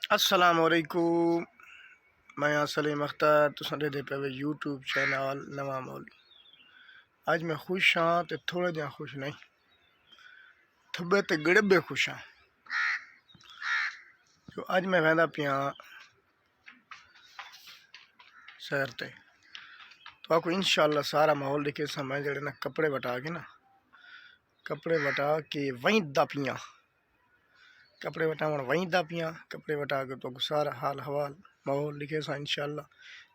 अस्सलाम वालेकुम। मैं सलीम अख्तर तुसां दे पे यूट्यूब चैनल नवा मौली। आज मैं खुश हाँ तो थोड़ा जहा खुश नहीं, थब्बे ते गड़बे खुश हाँ। तो आज मैं वहदा पिया सैर ते, तो आपको इंशाअल्लाह सारा माहौल दिखे सा। मैं जड़े ना कपड़े वटा के वहीं दा पिया, कपड़े वटावन वहीं दा पिया, कपड़े वटा के तो सारा हाल हवाल माहौल लिखे सा। इंशाअल्लाह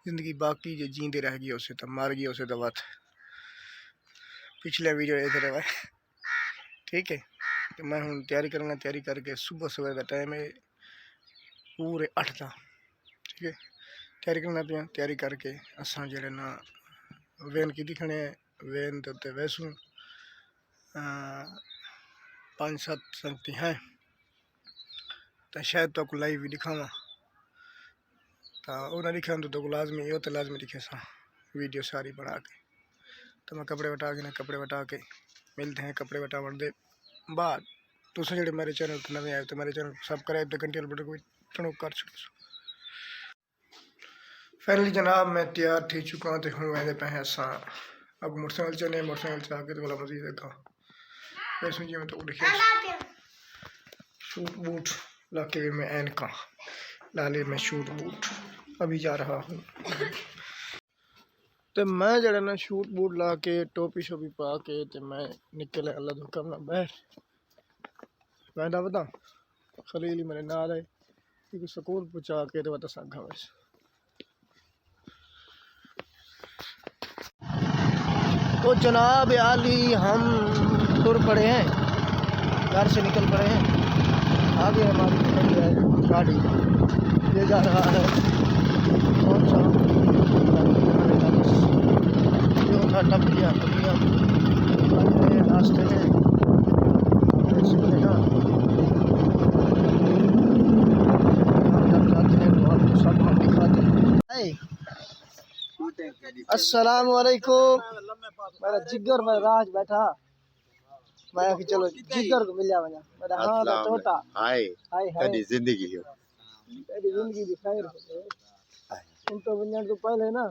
ज़िंदगी बाकी जो जींदे रह गई उसे तो मर गई उसे तो बात पिछले वीडियो इधर है ठीक है। तो मैं हूँ तैयारी करूँगा, तैयारी करके सुबह सवेर का टाइम है पूरे 8 का, ठीक है। तैयारी करना पिया, तैयारी करके असा जड़े ना वैन की दिखने वैन तो वैसू 5-7 संगती हैं, तो शायद तो लाइव भी दिखावा तो उन्हें दिखा तो लाजमी यो तो लाजमी दिखे सा वीडियो सारी बना के। तो मैं कपड़े वटा के मिलते हैं कपड़े वटावन दे बाद। तुम जो मेरे चैनल पर नवे आए तो मेरे चैनल को सब्सक्राइब तो घंटी बटन को टणो कर छो। फाइनली जनाब मैं तैयार थी चुका तो हूँ वैसे पे असा अब मोटरसाइकिल चले, मोटरसाइकिल से आके तो वाला मजीद देखा वैसे जी मैं तो लिखे शूट बूट लाके में एनका लाले में शूट बूट अभी जा रहा हूँ। तो मैं जरा ना शूट बूट ला के टोपी शोपी पा के तो मैं निकले अल्लाह तो हुक्म ना बैठ बैठा बता खलीली मेरे नाल है कि स्कूल पहुँचा के तो बता संघा वैसे। तो जनाब आली हम टुर पड़े हैं, घर से निकल पड़े हैं। आगे हमारी खड़ी है गाड़ी, ये जा रहा है कौन सा टपलियाँ रास्ते में सब हम दिखाते हैं। अस्सलाम वालेकुम। मेरा जिगर मेरा राज बैठा, मैं कि चलो जिगर को मिलिया वना मेरा हां दा टोटा हाय हाय कदी जिंदगी हो कदी जिंदगी दी खैर हो। तुम तो वन्या तो पहले ना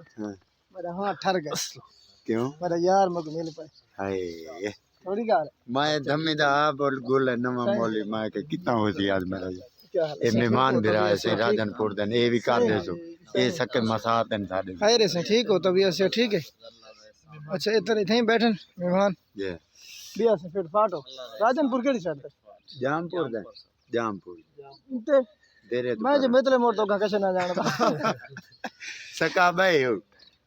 मेरा हां ठर गए क्यों मेरा यार मको मिल पाए हाय थोड़ी गाल मैं धम्मीदा बोल गोल नवा मौली मैं के कितना हो जी आज मेरा ए मेहमान भी रहा है राजनपुर दन ए भी कर दे सो ए सके मसात न साडे खैर से ठीक हो तभी ऐसे ठीक है। अच्छा इधर इथे ही बैठन मेहमान जी बिया से फिर फाटो राजनपुर केड़ी साइड जामपुर दे जामपुर ते तेरे मैं जो मितले मोड़ तो कैसे ना जानदा सका भाई हो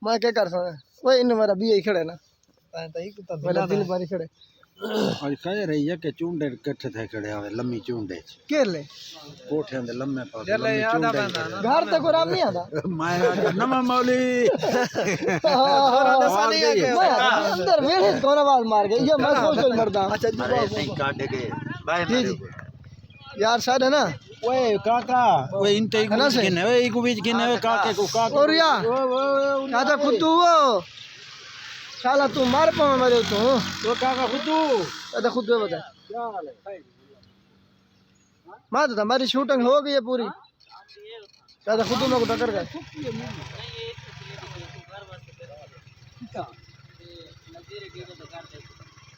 मैं क्या कर सकदा ओए इन मेरा बिया ही खड़े ना ताई तो मेरा दिल बारी खड़े आज कह रही है कि चुंडे इकट्ठे थे खड़े हुए लम्मी चुंडे केले कोठे दे लम्मे पास लम्मी चुंडे घर तक आराम नहीं आता मैं नवा मौली अंदर वेड़े कोना आवाज मार गई ये मैं सोच के मरदा। अच्छा जी काट के बाय जी जी यार साड है ना ओए काका ओए इनते गिने ओए इको बीच गिने ओए काके को काका और या दादा खुदू वो साला तू मार पावे मरे तो काका खुदू दादा खुद बता क्या हाल है मां तो हमारी शूटिंग हो गई है पूरी दादा खुद में को टक्कर गए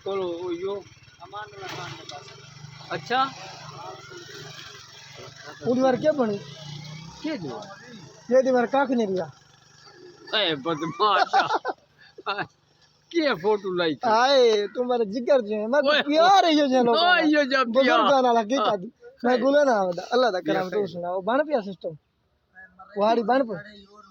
चलो यो अच्छा पूरी बार क्या बनी के दी ये दीवार काख नहीं रिया ए बदमाश के फोटो लाई आए तुम्हारे जिगर जो है मैं प्यार है ये चलो ओ ये जब दिया गाना लगे कादी मैं गुले ना अल्लाह दा करम तू सुनाओ बन पिया सिस्टम वाड़ी बन पे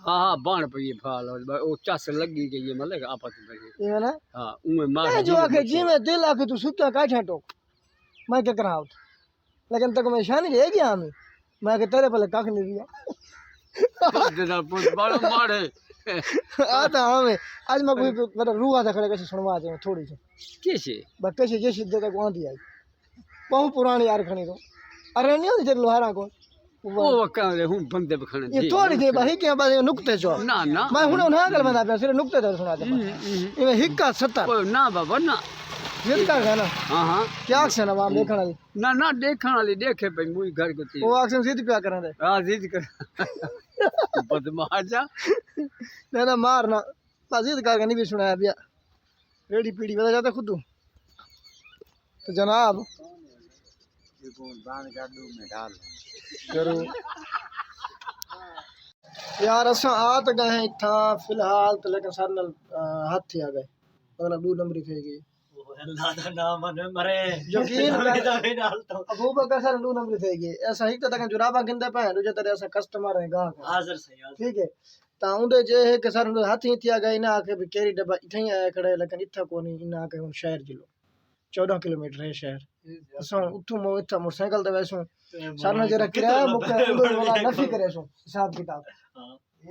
हां बन पे ये फाल ओ चस लगी गई है मतलब आपस में ये ना हां उमे मार जो आके जी में दिल आके तू सुता का छाटो मैं क्या कराऊं लेकिन तक मैं शान रह गया मैं के तेरे पहले काख नहीं दिया जरा पुत बड़ा मारे आता हमें आज मैं कोई मेरा रूह आता खड़े कैसे सुनवा दे थोड़ी सी कैसे बक्के से जैसे दे तक आंधी आई बहुत पुरानी यार खणी तो अरे नहीं होती लोहारा को वो वकाले हूं बंदे बखने ये थोड़ी सी भाई के बाद नुक्ते जो ना ना मैं हुन ना गल बंदा पे सिर्फ नुक्ते दे सुना दे ये हिक्का सत्ता ना बाबा ना जिद कर गया ना। हाँ हाँ क्या अक्सर है वहाँ देखने वाली? ना ना देखने वाली देखे भाई मुझे घर को थी। वो अक्सर जिद प्या करें दे। हाँ जिद कर बदमाशा ना मार ना बस जिद कर नहीं भी सुनाया भैया रेडी पीड़ी बता जाता खुद तो जनाब जरूर यार असा आ तो गए हैं इतना फिलहाल तो लेकिन सारे नाल हाथ ही आ गए मतलब 2 नंबर थे गई अल्लाह दा नाम मन मरे यकीन कर अबू बकर सारे 2 नंबर थे गई ऐसा ही तो तक जुराबा गिंदे पे जो तेरे ऐसा कस्टमर है गाहक हाजिर सही हाजिर ठीक है ता उंदे जे है कि सारे हाथ ही थी आ गए ना आके भी केरी डब्बा इथे ही आया खड़े लेकिन इथा कोनी इना आके हुन शहर जिलो 14 किलोमीटर है शहर असो उठू मो इथा मोटरसाइकिल ते वैसो सारना जरा किराया मुके उंदे वाला नफी करे सो हिसाब किताब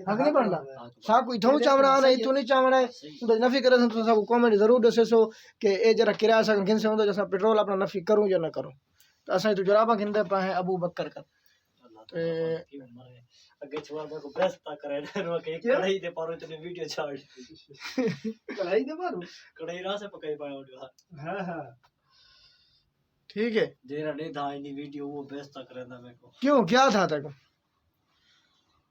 हक नहीं बनदा सा कोई थौ चावड़ा नहीं तू नहीं चावड़ा उंदे नफी करे तो सब कमेंट जरूर दसे सो कि ए जरा किराया सा घिन से उंदे जसा पेट्रोल अपना नफी करूं या ना करूं तो असा तो जराबा घिंदे पा है अबू बकर का ते अगे छुआ को प्रेस ता करे रो के कढ़ाई दे पारो तने वीडियो छाड़ कढ़ाई दे मारू कढ़ाई रा से पकाई पायो हां हां ठीक है जेरा ने था इनी वीडियो वो बेचता करे ना मेरे को क्यों क्या था तेको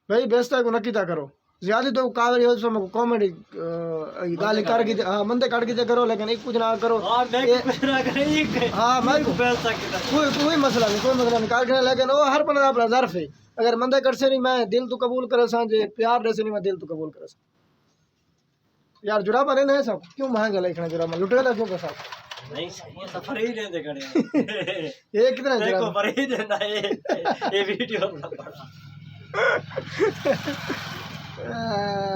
भाई बेचता को नकी ता करो ज्यादा तो कावरी हो सो कॉमेडी गाली कर के मंदे काट के करो लेकिन एक कुछ ना करो हां मैं कुछ ना करे हां मैं को बेचता के कोई मसला नहीं कार के लेकिन वो हर बंदा अपना ज़र्फ है अगर मंदे कर से नहीं मैं दिल तो कबूल करे सा जे प्यार दे से नहीं मैं दिल तो कबूल करे सा यार जुराबा नहीं है सब क्यों महंगा लिखना जुराबा लुटेला क्यों का साहब नहीं सही सफर ही नहीं देखने ये कितना देखो पर ही देना ये वीडियो ना पड़ा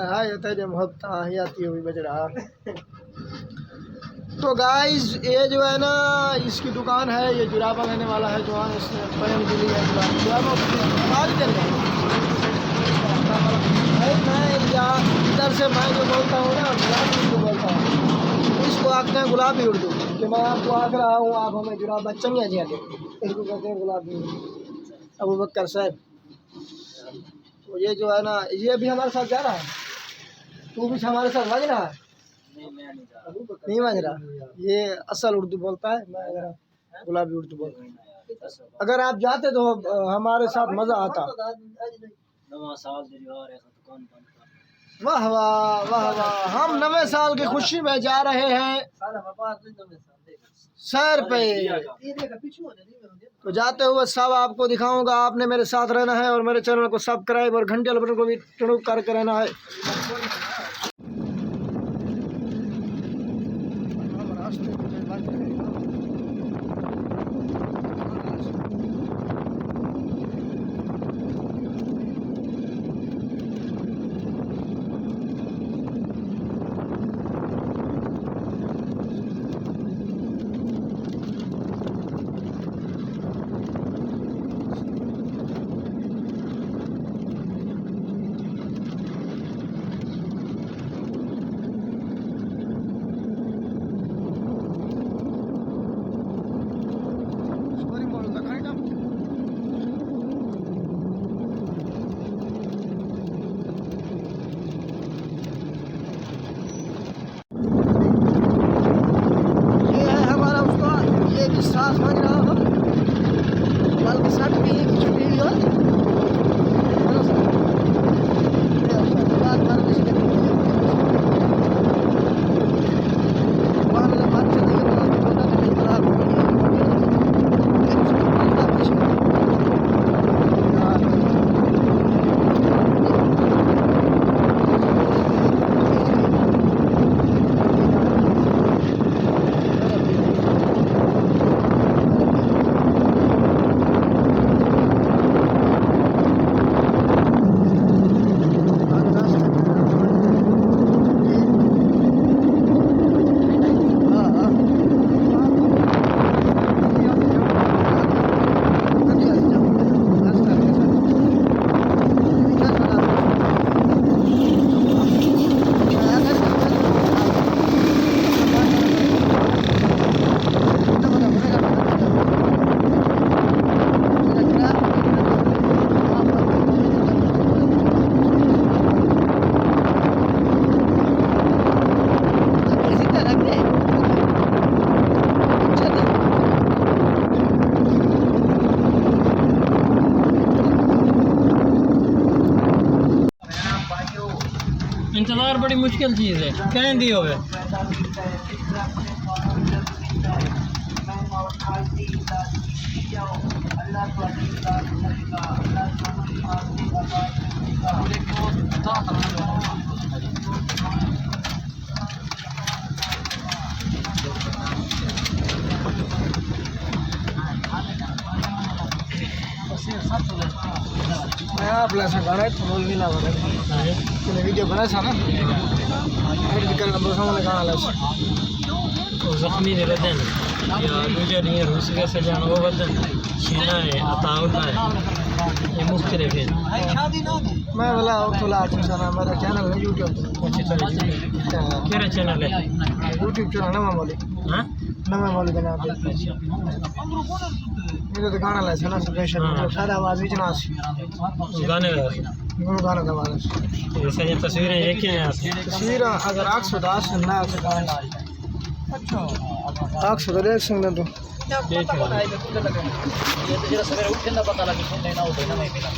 हाय तेरे मोहब्बत आती हुई बजरा तो गाइस ये जो है ना इसकी दुकान है ये जुराबा लेने वाला है जो इसने पैन के लिए जुराबा आज चल रहा है मैं इधर से मैं जो बोलता हूँ ना गुलाबी उर्दू बोलता हूँ इसको आखते हैं गुलाबी उर्दू कि मैं आपको आख रहा हूँ आप हमें जुराबा चंगिया जिया दे इसको कहते हैं गुलाबी अबू बकर साहब तो ये जो है ना ये भी हमारे साथ जा रहा है तू भी हमारे साथ मज रहा है नहीं मज रहा ये असल उर्दू बोलता है मैं अगर गुलाबी उर्दू बोलता हूँ अगर आप जाते तो हमारे साथ मजा आता वाह वाह वाह वाह हम नवे साल की खुशी में जा रहे हैं सैर पे तो जाते हुए सब आपको दिखाऊंगा आपने मेरे साथ रहना है और मेरे चैनल को सब्सक्राइब और घंटे वाले बटन को भी टुक करके रहना है इंतजार बड़ी मुश्किल चीज़ है कहीं दी होवे मैं आप लैसा गाना है तो भी ना बना तूने वीडियो बनाया था ना एडिट करना तो सामने गाना लैसा जख्मी ने बदन या दूसरे दिन रूस के सजान वो बदन छीना है अताउल है ये मुख्तलिफ है मैं बोला थोड़ा अच्छा ना मेरा चैनल है यूट्यूब अच्छी तरह क्या चैनल है यूट्यूब चैनल नवा वाले हाँ नवा वाले का नाम मेरे तो गाना लैसा ना स्पेशल सारा आवाज भी चना सी गाने का गुरु गाना का वाला ऐसा ये तस्वीरें एक ही हैं तस्वीर अगर 810 सुनना है तो गाना अच्छा 810 सुनना तो देख लो ये तो जरा सवेरे उठने का पता लगे सुनने ना होते ना मैं भी ना